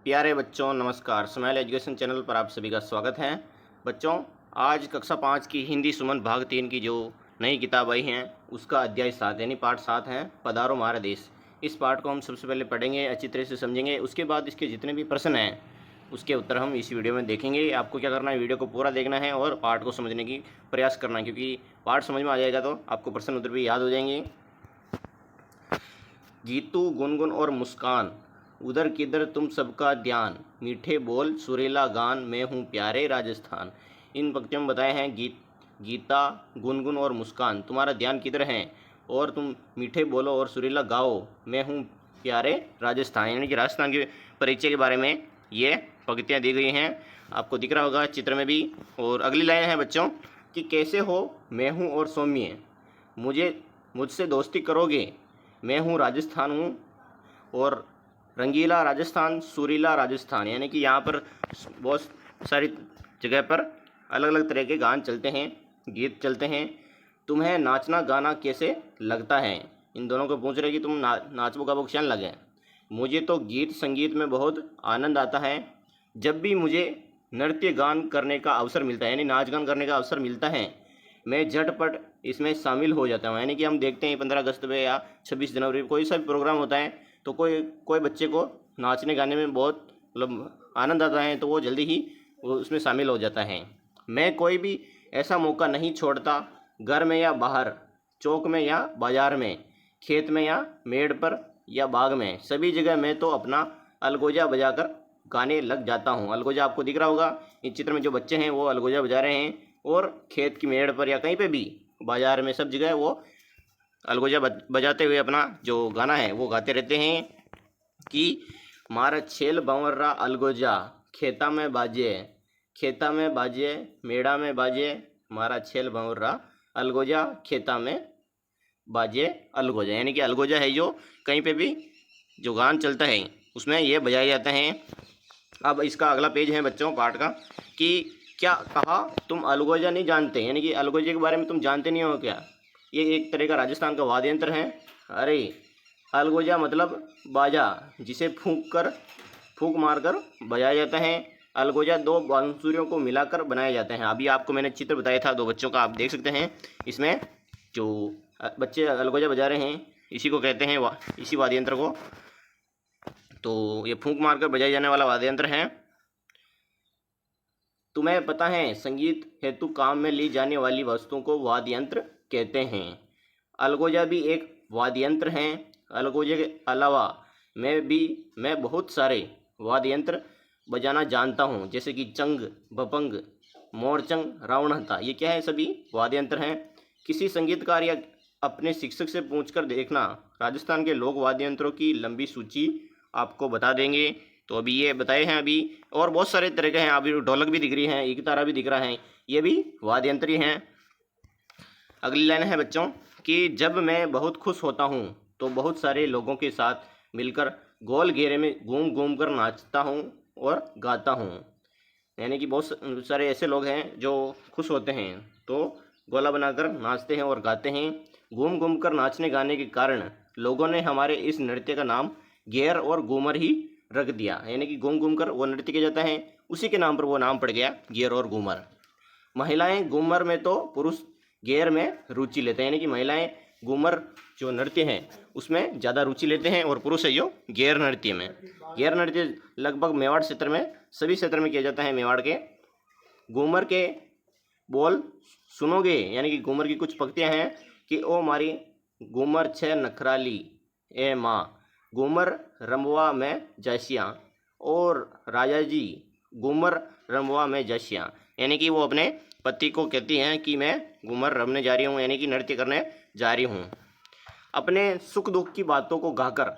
प्यारे बच्चों नमस्कार। स्माइल एजुकेशन चैनल पर आप सभी का स्वागत है। बच्चों, आज कक्षा 5 की हिंदी सुमन भाग 3 की जो नई किताब आई हैं उसका अध्याय 7 यानी पाठ 7 है पधारो हमारा देश। इस पाठ को हम सबसे पहले पढ़ेंगे, अच्छी तरह से समझेंगे। उसके बाद इसके जितने भी प्रश्न हैं उसके उत्तर हम इस वीडियो में देखेंगे। आपको क्या करना है, वीडियो को पूरा देखना है और पाठ को समझने की प्रयास करना है, क्योंकि पाठ समझ में आ जाएगा तो आपको प्रश्न उत्तर भी याद हो जाएंगे। जीतू, गुनगुन और मुस्कान, उधर किधर तुम सबका ध्यान, मीठे बोल सुरीला गान, मैं हूँ प्यारे राजस्थान। इन पंक्तियों में बताए हैं गीता, गुनगुन और मुस्कान, तुम्हारा ध्यान किधर है और तुम मीठे बोलो और सुरीला गाओ, मैं हूँ प्यारे राजस्थान। यानी कि राजस्थान के परिचय के बारे में ये पंक्तियाँ दी गई हैं, आपको दिख रहा होगा चित्र में भी। और अगली लाइन है बच्चों कि कैसे हो, मैं हूँ और सौम्य, मुझसे दोस्ती करोगे, मैं हूँ राजस्थान हूँ और रंगीला राजस्थान, सुरीला राजस्थान। यानी कि यहाँ पर बहुत सारी जगह पर अलग अलग तरह के गान चलते हैं, गीत चलते हैं। तुम्हें नाचना गाना कैसे लगता है, इन दोनों को पूछ रहे कि तुम नाचबो गाबो क्यों लगे। मुझे तो गीत संगीत में बहुत आनंद आता है, जब भी मुझे नृत्य गान करने का अवसर मिलता है, यानी नाच गान करने का अवसर मिलता है, मैं झटपट इसमें शामिल हो जाता हूँ। यानी कि हम देखते हैं 15 अगस्त पे या 26 जनवरी कोई सा भी प्रोग्राम होता है तो कोई बच्चे को नाचने गाने में बहुत मतलब आनंद आता है, तो वो जल्दी ही वो उसमें शामिल हो जाता है। मैं कोई भी ऐसा मौका नहीं छोड़ता, घर में या बाहर, चौक में या बाजार में, खेत में या मेड़ पर या बाग में, सभी जगह मैं तो अपना अलगोजा बजाकर गाने लग जाता हूँ। अलगोजा आपको दिख रहा होगा, इस चित्र में जो बच्चे हैं वो अलगोजा बजा रहे हैं और खेत की मेड़ पर या कहीं पे भी बाजार में सब जगह वो अलगोजा बजाते हुए अपना जो गाना है वो गाते रहते हैं कि मारा छेल बंवरा अलगोजा, खेता में बाजे मेड़ा में बाजे, मारा छेल बंवरा अलगोजा, खेता में बाजे अलगोजा। यानी कि अलगोजा है जो कहीं पे भी जो गान चलता है उसमें ये बजाए जाते हैं। अब इसका अगला पेज है बच्चों पाठ का कि क्या कहा, तुम अलगोजा नहीं जानते, यानी कि अलगोजे के बारे में तुम जानते नहीं हो क्या। ये एक तरह का राजस्थान का वाद्य यंत्र है। अरे अलगोजा मतलब बाजा, जिसे फूंक मारकर बजाया जाता है। अलगोजा दो बांसुरियों को मिलाकर बनाया जाता है। अभी आपको मैंने चित्र बताया था 2 बच्चों का, आप देख सकते हैं। इसमें जो बच्चे अलगोजा बजा रहे हैं इसी को कहते हैं इसी वाद्य यंत्र को, तो ये फूंक मारकर बजाए जाने वाला वाद्य यंत्र है। तुम्हें पता है संगीत हेतु काम में ली जाने वाली वस्तुओं को वाद्य यंत्र कहते हैं। अलगोजा भी एक वाद्य यंत्र है। अलगोजे के अलावा मैं बहुत सारे वाद्य यंत्र बजाना जानता हूँ, जैसे कि चंग, भपंग, मोरचंग, रावणहता। ये क्या है, सभी वाद्य यंत्र हैं। किसी संगीतकार या अपने शिक्षक से पूछकर देखना, राजस्थान के लोक वाद्य यंत्रों की लंबी सूची आपको बता देंगे। तो अभी ये बताए हैं अभी, और बहुत सारे तरह के हैं। अभी ढोलक भी दिख रही है, एक तारा भी दिख रहा है, ये भी वाद्य यंत्र ही हैं। अगली लाइन है बच्चों कि जब मैं बहुत खुश होता हूँ तो बहुत सारे लोगों के साथ मिलकर गोल घेरे में घूम घूम कर नाचता हूँ और गाता हूँ। यानी कि बहुत सारे ऐसे लोग हैं जो खुश होते हैं तो गोला बनाकर नाचते हैं और गाते हैं। घूम घूम कर नाचने गाने के कारण लोगों ने हमारे इस नृत्य का नाम घेर और घूमर ही रख दिया। यानी कि घूम घूम कर वो नृत्य किया जाता है, उसी के नाम पर वो नाम पड़ गया घेर और घूमर। महिलाएं घूमर में तो पुरुष घेर में रुचि लेते हैं। यानी कि महिलाएं घूमर जो नृत्य है उसमें ज़्यादा रुचि लेते हैं और पुरुष है जो घेर नृत्य में। घेर नृत्य लगभग मेवाड़ क्षेत्र में, सभी क्षेत्र में किया जाता है मेवाड़ के। घूमर के बोल सुनोगे, यानी कि घूमर की कुछ पंक्तियां हैं कि ओ मारी घूमर छे नखराली ए माँ, घूमर रमवा में जैसियाँ, और राजा जी घूमर रमवा में जैसियाँ। यानी कि वो अपने पति को कहती हैं कि मैं घूमर रमने जा रही हूँ, यानी कि नृत्य करने जा रही हूँ। अपने सुख दुख की बातों को गाकर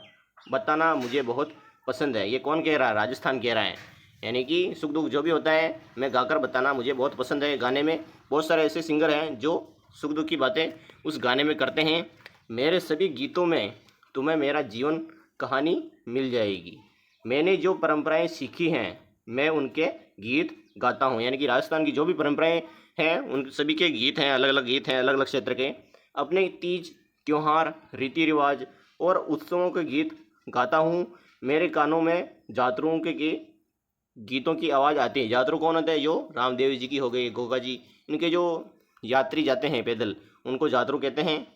बताना मुझे बहुत पसंद है। ये कौन कह रहा है, राजस्थान कह रहा है। यानी कि सुख दुख जो भी होता है मैं गाकर बताना मुझे बहुत पसंद है। गाने में बहुत सारे ऐसे सिंगर हैं जो सुख दुख की बातें उस गाने में करते हैं। मेरे सभी गीतों में तुम्हें मेरा जीवन कहानी मिल जाएगी। मैंने जो परंपराएं सीखी हैं मैं उनके गीत गाता हूँ। यानी कि राजस्थान की जो भी परंपराएं हैं उन सभी के गीत हैं, अलग अलग गीत हैं अलग अलग क्षेत्र के। अपने तीज त्योहार, रीति रिवाज और उत्सवों के गीत गाता हूँ। मेरे कानों में जातरुओं के गीतों की आवाज़ आती है। जातरू कौन होता है? जो रामदेव जी की हो गई, गोगा जी, इनके जो यात्री जाते हैं पैदल, उनको जातरू कहते हैं।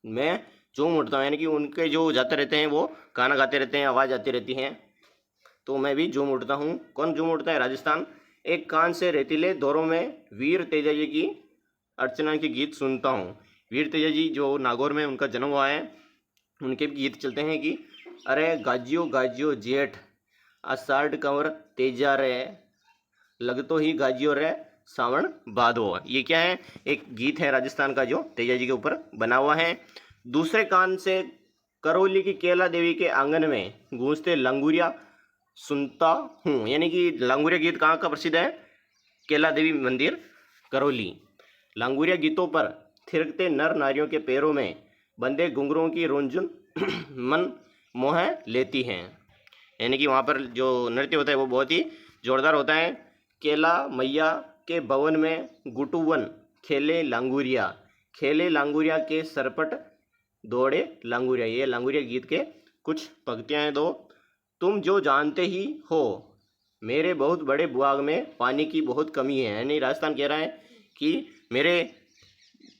मैं झूम उठता हूँ, यानी कि उनके जो जाते रहते हैं वो गाना गाते रहते हैं, आवाज़ आती रहती है, तो मैं भी झूम उठता हूँ। कौन झूम उठता है? राजस्थान। एक कान से रेतीले दौरों में वीर तेजा जी की अर्चना के गीत सुनता हूँ। वीर तेजा जी जो नागौर में उनका जन्म हुआ है, उनके भी गीत चलते हैं कि अरे गाजियो गाजियो जेठ आषाढ़ कंवर तेजा रे, लग तो ही गाजियो रे सावण भादो। ये क्या है? एक गीत है राजस्थान का जो तेजा जी के ऊपर बना हुआ है। दूसरे कान से करौली की केला देवी के आंगन में गूंजते लंगूरिया सुनता हूँ, यानी कि लांगुरिया गीत कहाँ का प्रसिद्ध है? केला देवी मंदिर, करौली। लांगुरिया गीतों पर थिरकते नर नारियों के पैरों में बंदे घुंघरुओं की रुंझुन मन मोह लेती हैं, यानी कि वहाँ पर जो नृत्य होता है वो बहुत ही जोरदार होता है। केला मैया के भवन में गुटुवन खेले लांगुरिया के सरपट दौड़े लांगुरिया। ये लांगुरिया गीत के कुछ पंक्तियाँ हैं। दो, तुम जो जानते ही हो मेरे बहुत बड़े बुआग में पानी की बहुत कमी है, यानी राजस्थान कह रहा है कि मेरे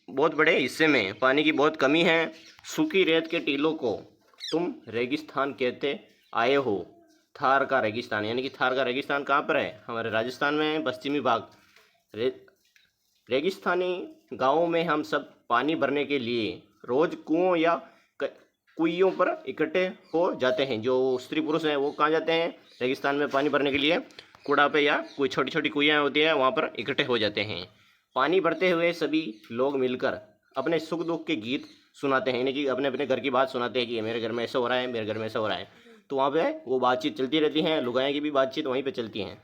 बहुत बड़े हिस्से में पानी की बहुत कमी है। सूखी रेत के टीलों को तुम रेगिस्तान कहते आए हो। थार का रेगिस्तान, यानी कि थार का रेगिस्तान कहाँ पर है? हमारे राजस्थान में है, पश्चिमी भाग। रेगिस्तानी गाँवों में हम सब पानी भरने के लिए रोज़ कुओं या कुइयों पर इकट्ठे हो जाते हैं। जो स्त्री पुरुष हैं वो कहाँ जाते हैं? रेगिस्तान में पानी भरने के लिए कूड़ा पे या कोई छोटी छोटी कुइयाँ होती है वहाँ पर इकट्ठे हो जाते हैं। पानी भरते हुए सभी लोग मिलकर अपने सुख दुख के गीत सुनाते हैं, यानी कि अपने अपने घर की बात सुनाते हैं कि मेरे घर में ऐसा हो रहा है, मेरे घर में ऐसा हो रहा है। तो वहाँ पे वो बातचीत चलती रहती हैं, लुगाइयों की भी बातचीत वहीं पर चलती हैं।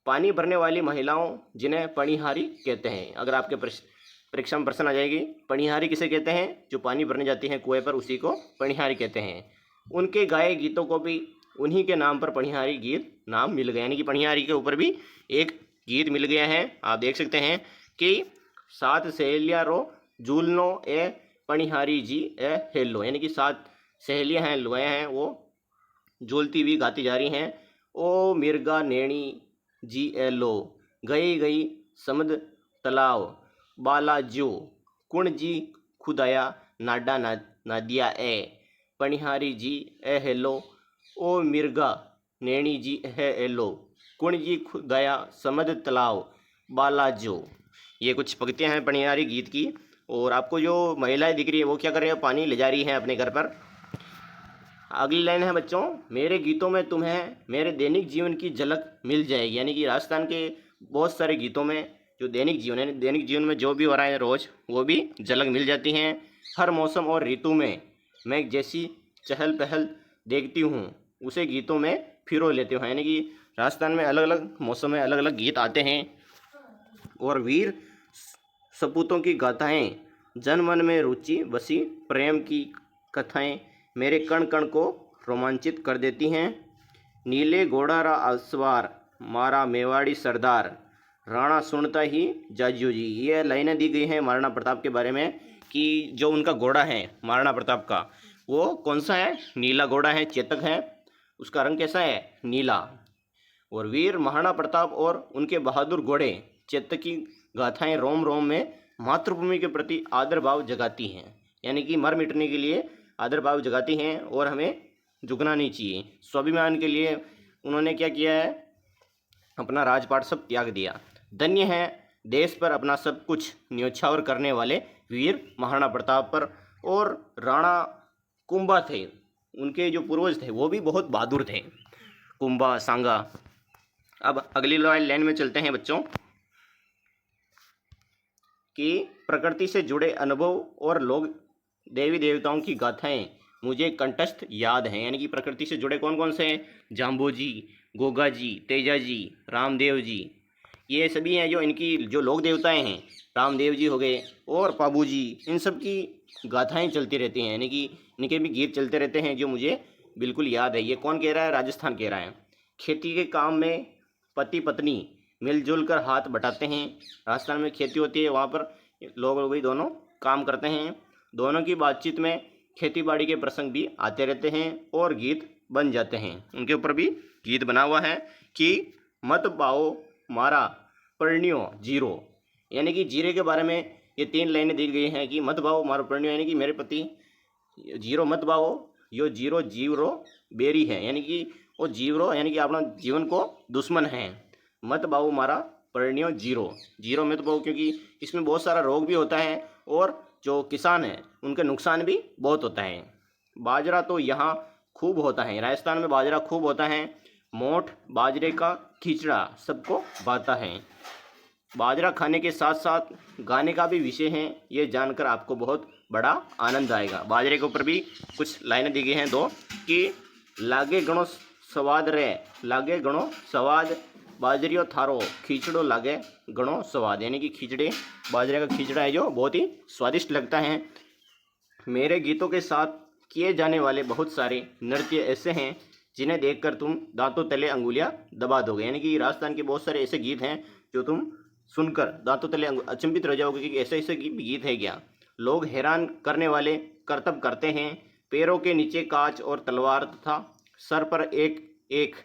पानी भरने वाली महिलाओं जिन्हें पणिहारी कहते हैं, अगर आपके परीक्षा में प्रश्न आ जाएगी, पणिहारी किसे कहते हैं? जो पानी भरने जाती हैं कुएं पर, उसी को पणिहारी कहते हैं। उनके गाए गीतों को भी उन्हीं के नाम पर पणिहारी गीत नाम मिल गया, यानी कि पणिहारी के ऊपर भी एक गीत मिल गया है। आप देख सकते हैं कि सात सहेलियाँ रो झूलनो ए पणिहारी जी ए हेलो, यानी कि 7 सहेलियाँ हैं, लुगाइयाँ हैं, वो झूलती हुई गाती जा रही हैं। ओ मिर्गा नेणी जी ए लो, गई गई समद तलाव बालाज्यो, कुण जी खुदाया नाडा नादिया ए पणिहारी जी ए हेलो, ओ मिर्गा नेणी जी है एलो, कुण जी खुदाया समद तलाव बालाज्यो। ये कुछ पंक्तियाँ हैं पणिहारी गीत की। और आपको जो महिलाएं दिख रही है वो क्या कर रही है? पानी ले जा रही है अपने घर पर। अगली लाइन है बच्चों, मेरे गीतों में तुम्हें मेरे दैनिक जीवन की झलक मिल जाएगी, यानी कि राजस्थान के बहुत सारे गीतों में जो दैनिक जीवन है, दैनिक जीवन में जो भी हो रहा है रोज़, वो भी झलक मिल जाती हैं। हर मौसम और ऋतु में मैं जैसी चहल पहल देखती हूँ उसे गीतों में फिरो लेती हूँ, यानी कि राजस्थान में अलग अलग मौसम में अलग अलग गीत आते हैं। और वीर सपूतों की गाथाएँ जन मन में रुचि बसी, प्रेम की कथाएँ मेरे कण कण को रोमांचित कर देती हैं। नीले घोड़ा रा असवार मारा मेवाड़ी सरदार, राणा सुनता ही जाजियो जी। ये लाइनें दी गई हैं महाराणा प्रताप के बारे में कि जो उनका घोड़ा है महाराणा प्रताप का, वो कौन सा है? नीला घोड़ा है, चेतक है, उसका रंग कैसा है? नीला। और वीर महाराणा प्रताप और उनके बहादुर घोड़े चेतक की गाथाएं रोम रोम में मातृभूमि के प्रति आदर भाव जगाती हैं, यानी कि मर मिटने के लिए आदर भाव जगाती हैं और हमें झुकना नहीं चाहिए। स्वाभिमान के लिए उन्होंने क्या किया है? अपना राजपाट सब त्याग दिया। धन्य है देश पर अपना सब कुछ न्योछावर करने वाले वीर महाराणा प्रताप पर। और राणा कुंभा थे, उनके जो पूर्वज थे वो भी बहुत बहादुर थे, कुंभा सांगा। अब अगली लाइन में चलते हैं बच्चों कि प्रकृति से जुड़े अनुभव और लोग देवी देवताओं की गाथाएं मुझे कंठस्थ याद हैं, यानी कि प्रकृति से जुड़े कौन कौन से हैं? जाम्बो जी, गोगा जी, तेजा जी, रामदेव जी, ये सभी हैं जो इनकी जो लोक देवताएं हैं। रामदेव जी हो गए और पाबू जी, इन सब की गाथाएं चलती रहती हैं, यानी कि इनके भी गीत चलते रहते हैं जो मुझे बिल्कुल याद है। ये कौन कह रहा है? राजस्थान कह रहा है। खेती के काम में पति पत्नी मिलजुल कर हाथ बटाते हैं। राजस्थान में खेती होती है, वहाँ पर लोग भी दोनों काम करते हैं। दोनों की बातचीत में खेती बाड़ी के प्रसंग भी आते रहते हैं और गीत बन जाते हैं। उनके ऊपर भी गीत बना हुआ है कि मत पाओ मारा परिण्यो जीरो, यानी कि जीरे के बारे में ये 3 लाइनें दी गई हैं कि मत पाओ मारा परिण्यो, यानी कि मेरे पति जीरो मत पाओ, यो जीरो जीवरो बेरी है, यानी कि वो जीवरो यानी कि अपना जीवन को दुश्मन है। मत पाओ मारा परिण्यो जीरो, जीरो मत पाओ क्योंकि इसमें बहुत सारा रोग भी होता है और जो किसान हैं उनका नुकसान भी बहुत होता है। बाजरा तो यहाँ खूब होता है, राजस्थान में बाजरा खूब होता है। मोठ बाजरे का खिचड़ा सबको भाता है। बाजरा खाने के साथ साथ गाने का भी विषय है, ये जानकर आपको बहुत बड़ा आनंद आएगा। बाजरे के ऊपर भी कुछ लाइनें दी गई हैं 2 कि लागे गणो स्वाद रे, लागे गणो स्वाद बाजरियो थारो खिचड़ो लागे गणो स्वाद, यानी कि खिचड़े बाजरे का खिचड़ा है जो बहुत ही स्वादिष्ट लगता है। मेरे गीतों के साथ किए जाने वाले बहुत सारे नृत्य ऐसे हैं जिन्हें देखकर तुम दांतों तले अंगुलियां दबा दोगे, यानी कि राजस्थान के बहुत सारे ऐसे गीत हैं जो तुम सुनकर दांतों तले अचंभित रह जाओगे कि ऐसे ऐसे गीत है क्या। लोग हैरान करने वाले करतब करते हैं, पैरों के नीचे कांच और तलवार तथा सर पर एक एक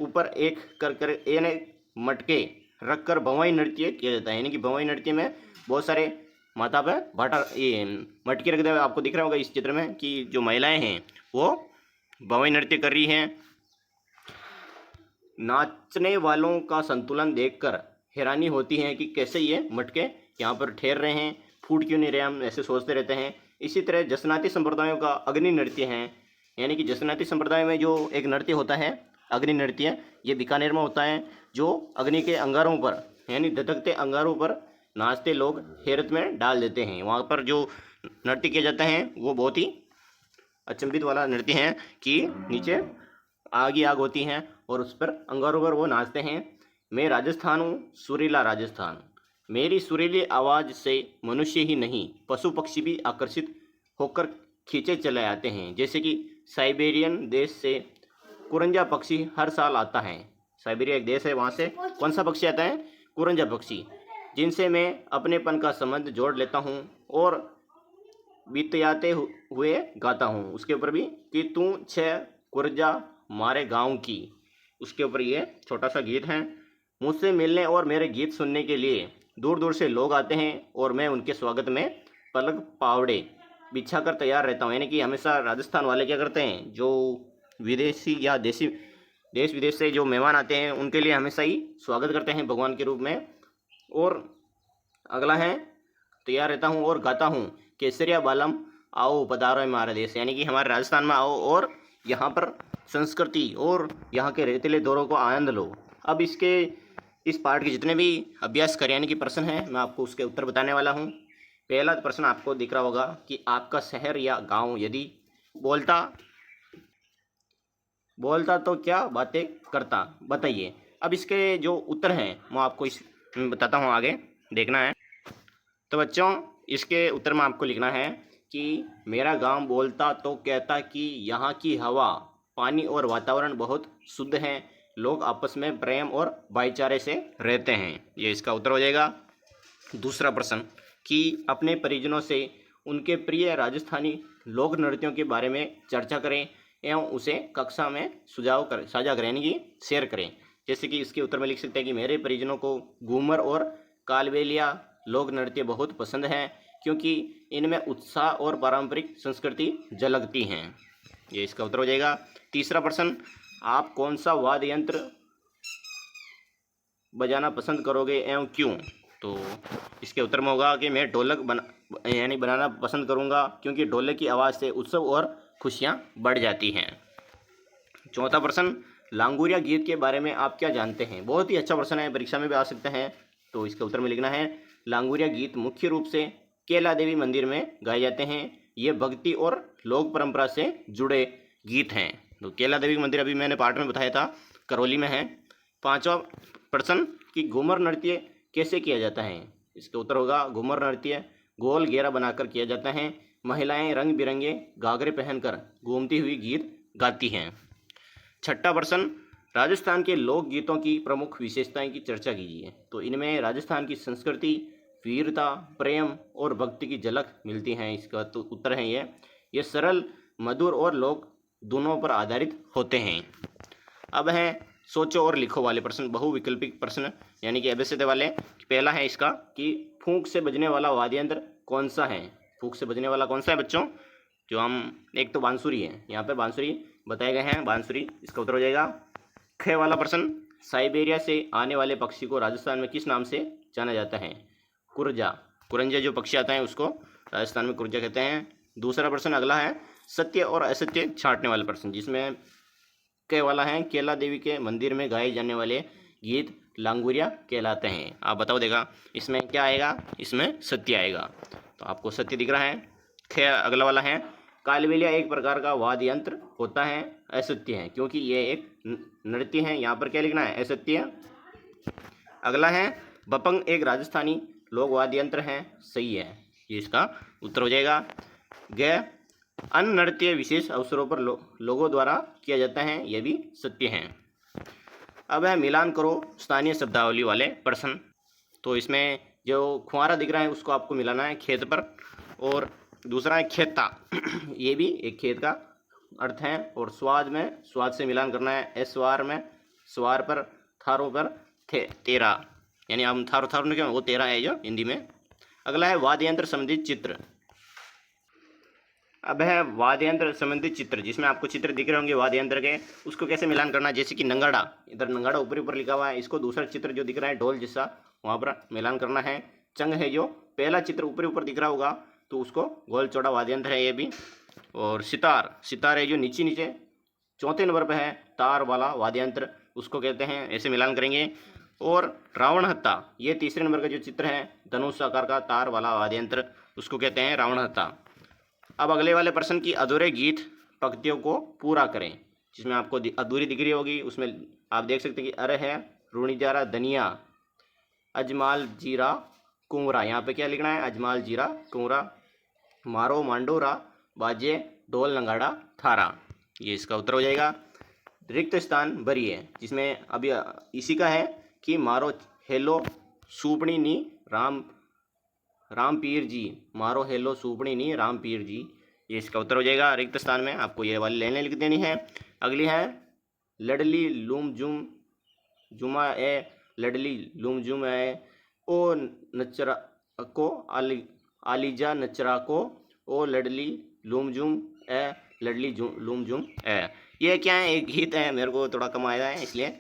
ऊपर एक कर यानी मटके रखकर भंवाई नृत्य किया जाता है, यानी कि भंवाई नृत्य में बहुत सारे माथा पे भाटा ये मटके रख दिया। आपको दिख रहा होगा इस चित्र में कि जो महिलाएं हैं वो भंवाई नृत्य कर रही हैं। नाचने वालों का संतुलन देखकर हैरानी होती है कि कैसे ये मटके यहाँ पर ठहर रहे हैं, फूट क्यों नहीं रहे, हम ऐसे सोचते रहते हैं। इसी तरह जसनाती संप्रदायों का अग्नि नृत्य है, यानी कि जसनाती संप्रदाय में जो एक नृत्य होता है अग्नि नृत्य, ये बीकानेर में होता है, जो अग्नि के अंगारों पर यानी धधकते अंगारों पर नाचते लोग हैरत में डाल देते हैं। वहाँ पर जो नृत्य किया जाता है वो बहुत ही अचंभित वाला नृत्य है कि नीचे आग ही आग होती हैं और उस पर अंगारों पर वो नाचते हैं। मैं राजस्थान हूँ, सुरीला राजस्थान, मेरी सुरीली आवाज़ से मनुष्य ही नहीं पशु पक्षी भी आकर्षित होकर खींचे चले आते हैं। जैसे कि साइबेरियन देश से कुरंजा पक्षी हर साल आता है। साइबेरिया एक देश है, वहाँ से कौन सा पक्षी आता है? कुरंजा पक्षी, जिनसे मैं अपनेपन का संबंध जोड़ लेता हूँ और बीतयाते हुए गाता हूँ। उसके ऊपर भी कि तू छः कुरजा मारे गाँव की, उसके ऊपर ये छोटा सा गीत है। मुझसे मिलने और मेरे गीत सुनने के लिए दूर दूर से लोग आते हैं और मैं उनके स्वागत में पलक पावड़े बिछा कर तैयार रहता हूँ, यानी कि हमेशा राजस्थान वाले क्या करते हैं, जो विदेशी या देश विदेश से जो मेहमान आते हैं उनके लिए हमेशा ही स्वागत करते हैं भगवान के रूप में। और अगला है तैयार रहता हूँ और गाता हूँ केसरिया बालम आओ पधारो हमारे देश, यानी कि हमारे राजस्थान में आओ और यहाँ पर संस्कृति और यहाँ के रेतीले दौरों को आनंद लो। अब इस पार्ट के जितने भी अभ्यास करें यानी कि प्रश्न हैं, मैं आपको उसके उत्तर बताने वाला हूँ। पहला प्रश्न आपको दिख रहा होगा कि आपका शहर या गांव यदि बोलता तो क्या बातें करता, बताइए। अब इसके जो उत्तर हैं मैं आपको इस बताता हूँ, आगे देखना है। तो बच्चों इसके उत्तर में आपको लिखना है कि मेरा गांव बोलता तो कहता कि यहाँ की हवा, पानी और वातावरण बहुत शुद्ध है, लोग आपस में प्रेम और भाईचारे से रहते हैं। ये इसका उत्तर हो जाएगा। दूसरा प्रश्न कि अपने परिजनों से उनके प्रिय राजस्थानी लोक नृत्यों के बारे में चर्चा करें एवं उसे कक्षा में साझा करें, यानी कि शेयर करें। जैसे कि इसके उत्तर में लिख सकते हैं कि मेरे परिजनों को घूमर और कालबेलिया लोक नृत्य बहुत पसंद है क्योंकि इनमें उत्साह और पारंपरिक संस्कृति झलकती हैं। ये इसका उत्तर हो जाएगा। तीसरा प्रश्न, आप कौन सा वाद्य यंत्र बजाना पसंद करोगे एवं क्यों? तो इसके उत्तर में होगा कि मैं ढोलक बनाना पसंद करूंगा क्योंकि ढोलक की आवाज़ से उत्सव और खुशियां बढ़ जाती हैं। चौथा प्रश्न, लांगुरिया गीत के बारे में आप क्या जानते हैं? बहुत ही अच्छा प्रश्न है, परीक्षा में भी आ सकते हैं। तो इसके उत्तर में लिखना है लांगुरिया गीत मुख्य रूप से केला देवी मंदिर में गाए जाते हैं। ये भक्ति और लोक परंपरा से जुड़े गीत हैं। तो केला देवी मंदिर अभी मैंने पार्ट में बताया था, करौली में है। पांचवा प्रश्न कि घूमर नृत्य कैसे किया जाता है? इसका उत्तर होगा घूमर नृत्य गोल घेरा बनाकर किया जाता है। महिलाएं रंग बिरंगे घाघरे पहनकर घूमती हुई गीत गाती हैं। छठा प्रश्न, राजस्थान के लोक गीतों की प्रमुख विशेषताएं की चर्चा कीजिए। तो इनमें राजस्थान की संस्कृति, वीरता, प्रेम और भक्ति की झलक मिलती है। इसका तो उत्तर है ये सरल, मधुर और लोक दोनों पर आधारित होते हैं। अब है सोचो और लिखो वाले प्रश्न, बहुविकल्पिक प्रश्न यानी कि एबीसीडी वाले। पहला है इसका कि फूंक से बजने वाला वाद्य यंत्र कौन सा है। फूंक से बजने वाला कौन सा है बच्चों, जो हम एक तो बांसुरी है, यहाँ पे बांसुरी बताए गए हैं, बांसुरी इसका उत्तर हो जाएगा। ख वाला प्रश्न, साइबेरिया से आने वाले पक्षी को राजस्थान में किस नाम से जाना जाता है। कुरजा, कुरंजा जो पक्षी आता है उसको राजस्थान में कुरजा कहते हैं। दूसरा प्रश्न अगला है सत्य और असत्य छांटने वाला प्रश्न, जिसमें क वाला है केला देवी के मंदिर में गाए जाने वाले गीत लांगुरिया कहलाते हैं। आप बताओ देगा इसमें क्या आएगा, इसमें सत्य आएगा, तो आपको सत्य दिख रहा है। ख अगला वाला है कालबेलिया एक प्रकार का वाद्य यंत्र होता है, असत्य है क्योंकि ये एक नृत्य है, यहाँ पर क्या लिखना है, असत्य। अगला है बपंग एक राजस्थानी लोक वाद्य यंत्र है, सही है, ये इसका उत्तर हो जाएगा। ग अन्य नृत्य विशेष अवसरों पर लोगों द्वारा किया जाता है, यह भी सत्य है। अब है मिलान करो स्थानीय शब्दावली वाले प्रश्न, तो इसमें जो खुआरा दिख रहा है उसको आपको मिलाना है खेत पर, और दूसरा है खेता ये भी एक खेत का अर्थ है, और स्वाद में स्वाद से मिलान करना है, एसवार में स्वार पर, थारों पर तेरा, यानी हम थारो थारो ने क्यों वो तेरा है जो हिंदी में। अगला है वाद्य यंत्र संबंधित चित्र। अब है वाद्य यंत्र संबंधित चित्र, जिसमें आपको चित्र दिख रहे होंगे वाद्य यंत्र के, उसको कैसे मिलान करना है। जैसे कि नंगाड़ा, इधर नंगाड़ा ऊपर ऊपर लिखा हुआ है, इसको दूसरा चित्र जो दिख रहा है ढोल जैसा, वहाँ पर मिलान करना है। चंग है जो पहला चित्र ऊपर ऊपर दिख रहा होगा, तो उसको गोल चौड़ा वाद्य यंत्र है ये भी। और सितार, सितार है जो नीचे नीचे चौथे नंबर पर है, तार वाला वाद्य यंत्र, उसको कहते हैं, ऐसे मिलान करेंगे। और रावण हत्ता, ये तीसरे नंबर का जो चित्र है धनुष आकार का तार वाला वाद्य यंत्र, उसको कहते हैं रावण हत्ता। अब अगले वाले प्रश्न की अधूरे गीत पंक्तियों को पूरा करें, जिसमें आपको अधूरी दिख रही होगी, उसमें आप देख सकते हैं कि अरे है रूणी जारा धनिया, अजमाल जीरा कुंवरा, यहाँ पे क्या लिखना है, अजमाल जीरा कुंवरा, मारो मांडोरा बाजे ढोल नंगाड़ा थारा, ये इसका उत्तर हो जाएगा। रिक्त स्थान भरिए, जिसमें अभी इसी का है कि मारो हेलो सूपणी नी राम पीर जी, मारो हेलो सूपणी नी राम पीर जी, ये इसका उत्तर हो जाएगा। रिक्त स्थान में आपको ये वाली लाइनें लिख देनी है। अगली है लडली लूम जुम जुमा ए, लडली लूम जुम ए, ओ नचरा को आलिजा नचरा को, ओ लडली लूम जुम ए, लडली लूम जुम ए, ये क्या है, एक गीत है, मेरे को थोड़ा कम आया है इसलिए।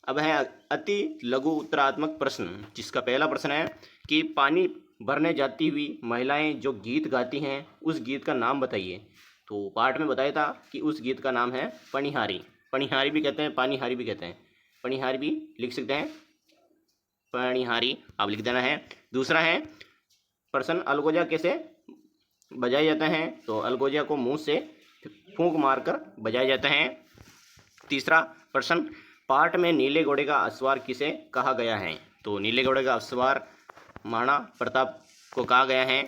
अब है अति लघु उत्तरात्मक प्रश्न, जिसका पहला प्रश्न है कि पानी भरने जाती हुई महिलाएं जो गीत गाती हैं उस गीत का नाम बताइए। तो पाठ में बताया था कि उस गीत का नाम है पनिहारी, पनिहारी भी कहते हैं, पानीहारी भी कहते हैं, पनिहारी भी लिख सकते हैं, पनिहारी आप लिख देना है। दूसरा है प्रश्न अलगोजा कैसे बजाया जाता है, तो अलगोजा को मुंह से फूंक मारकर बजाया जाता है। तीसरा प्रश्न पाठ में नीले घोड़े का अस्वार किसे कहा गया है, तो नीले घोड़े का अस्वार महाराणा प्रताप को कहा गया है।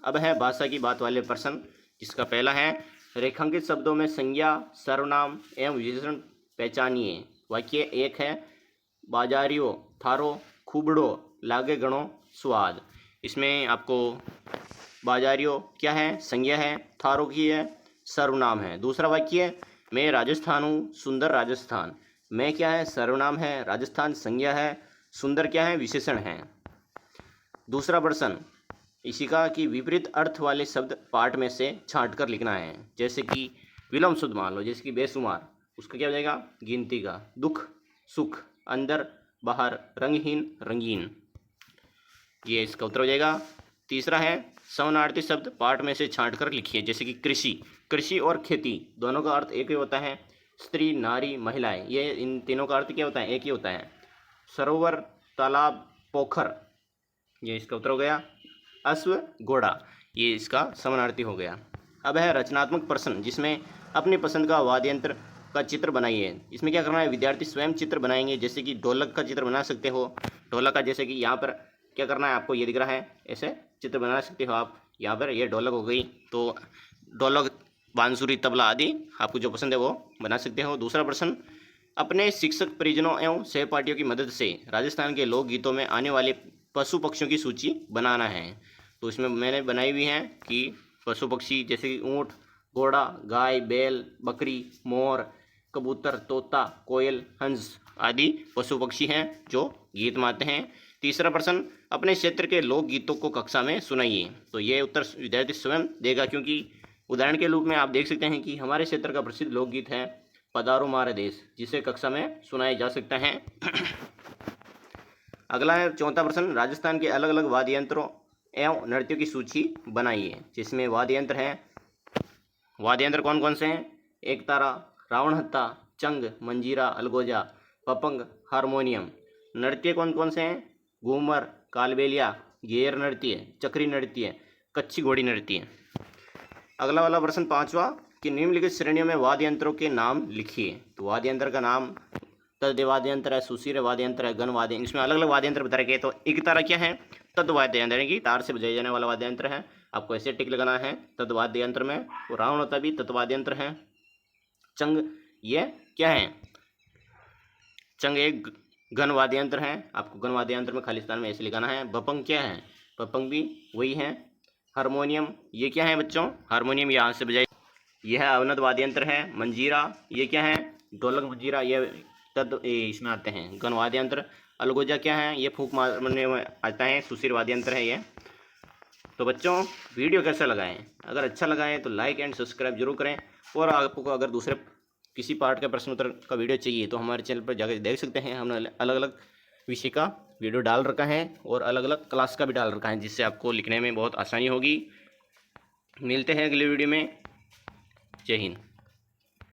अब है भाषा की बात वाले प्रश्न, जिसका पहला है रेखांकित शब्दों में संज्ञा सर्वनाम एवं विशेषण पहचानिए। वाक्य एक है बाजारियो थारो खूबड़ो लागे गणो स्वाद, इसमें आपको बाजारियो क्या है, संज्ञा है, थारो की है, सर्वनाम है। दूसरा वाक्य मैं राजस्थान हूँ, सुंदर राजस्थान, मैं क्या है, सर्वनाम है, राजस्थान संज्ञा है, सुंदर क्या है, विशेषण है। दूसरा प्रश्न इसी का कि विपरीत अर्थ वाले शब्द पाठ में से छांट कर लिखना है, जैसे कि विलोम शुद्ध मान लो, जैसे कि बेशुमार, उसका क्या हो जाएगा, गिनती का, दुख सुख, अंदर बाहर, रंगहीन रंगीन, ये इसका उत्तर हो जाएगा। तीसरा है समानार्थी शब्द पाठ में से छांट कर लिखिए, जैसे कि कृषि, कृषि और खेती दोनों का अर्थ एक ही होता है, स्त्री नारी महिलाएं, ये इन तीनों का अर्थ क्या होता है, एक ही होता है। सरोवर तालाब पोखर, ये इसका उत्तर हो गया। अश्व घोड़ा, ये इसका समानार्थी हो गया। अब है रचनात्मक प्रश्न, जिसमें अपनी पसंद का वाद्य यंत्र का चित्र बनाइए। इसमें क्या करना है, विद्यार्थी स्वयं चित्र बनाएंगे, जैसे कि ढोलक का चित्र बना सकते हो, ढोलक का, जैसे कि यहाँ पर क्या करना है, आपको ये दिख रहा है, ऐसे चित्र बना सकते हो आप। यहाँ पर ये ढोलक हो गई, तो ढोलक बांसुरी तबला आदि आपको जो पसंद है वो बना सकते हो। दूसरा प्रश्न अपने शिक्षक परिजनों एवं सहपाठियों की मदद से राजस्थान के लोकगीतों में आने वाले पशु पक्षियों की सूची बनाना है। तो इसमें मैंने बनाई हुई है कि पशु पक्षी जैसे कि ऊँट, घोड़ा, गाय, बैल, बकरी, मोर, कबूतर, तोता, कोयल, हंस आदि पशु पक्षी हैं जो गीत माते हैं। तीसरा प्रश्न, अपने क्षेत्र के लोक गीतों को कक्षा में सुनाइए। तो ये उत्तर विद्यार्थी स्वयं देगा, क्योंकि उदाहरण के रूप में आप देख सकते हैं कि हमारे क्षेत्र का प्रसिद्ध लोकगीत है पधारो मारे देश, जिसे कक्षा में सुनाया जा सकता है। अगला है चौथा प्रश्न, राजस्थान के अलग अलग वाद्य यंत्रों एवं नृत्यों की सूची बनाइए। जिसमें वाद्य यंत्र हैं, वाद्य यंत्र कौन कौन से हैं? एक तारा, रावण हत्ता, चंग, मंजीरा, अलगोजा, पपंग, हारमोनियम। नृत्य कौन कौन से हैं? घूमर, कालबेलिया, घेर नृत्य, चक्री नृत्य, कच्ची घोड़ी नृत्य। अगला वाला प्रश्न पांचवा, कि निम्नलिखित श्रेणियों में वाद्य यंत्रों के नाम लिखिए। तो वाद्य यंत्र का नाम तद वाद्य यंत्र है, सुशीर वाद्य यंत्र है, गण वाद्य, इसमें अलग अलग वाद्य यंत्र बता रखे हैं। तो एक तारा क्या है? तद वाद्य यंत्र, यानी कि तार से बजाया जाने वाला वाद्य यंत्र है। आपको ऐसे टिक लगाना है तद वाद्य यंत्र में। तो रावण होता भी तद वाद्य यंत्र है। चंग ये क्या है? चंग एक घन वाद्य यंत्र है, आपको घन वाद्य यंत्र में खाली स्थान में ऐसे लिखाना है। बपंग क्या है? बपंग भी वही है। हारमोनियम ये क्या है बच्चों? हारमोनियम यहाँ से बजाई, यह अवनद वाद्य यंत्र है। मंजीरा ये क्या है? ढोलक मंजीरा, ये तद इसमें आते हैं घन वाद्य यंत्र। अलगोजा क्या है? ये फूंक मारने में आता है, सुशीर वाद्य यंत्र है ये। तो बच्चों वीडियो कैसा लगा है? अगर अच्छा लगा है तो लाइक एंड सब्सक्राइब जरूर करें। और आपको अगर दूसरे किसी पार्ट का प्रश्न उत्तर का वीडियो चाहिए तो हमारे चैनल पर जाकर देख सकते हैं। हमने अलग अलग विषय का वीडियो डाल रखा है और अलग अलग क्लास का भी डाल रखा है, जिससे आपको लिखने में बहुत आसानी होगी। मिलते हैं अगले वीडियो में। जय हिंद।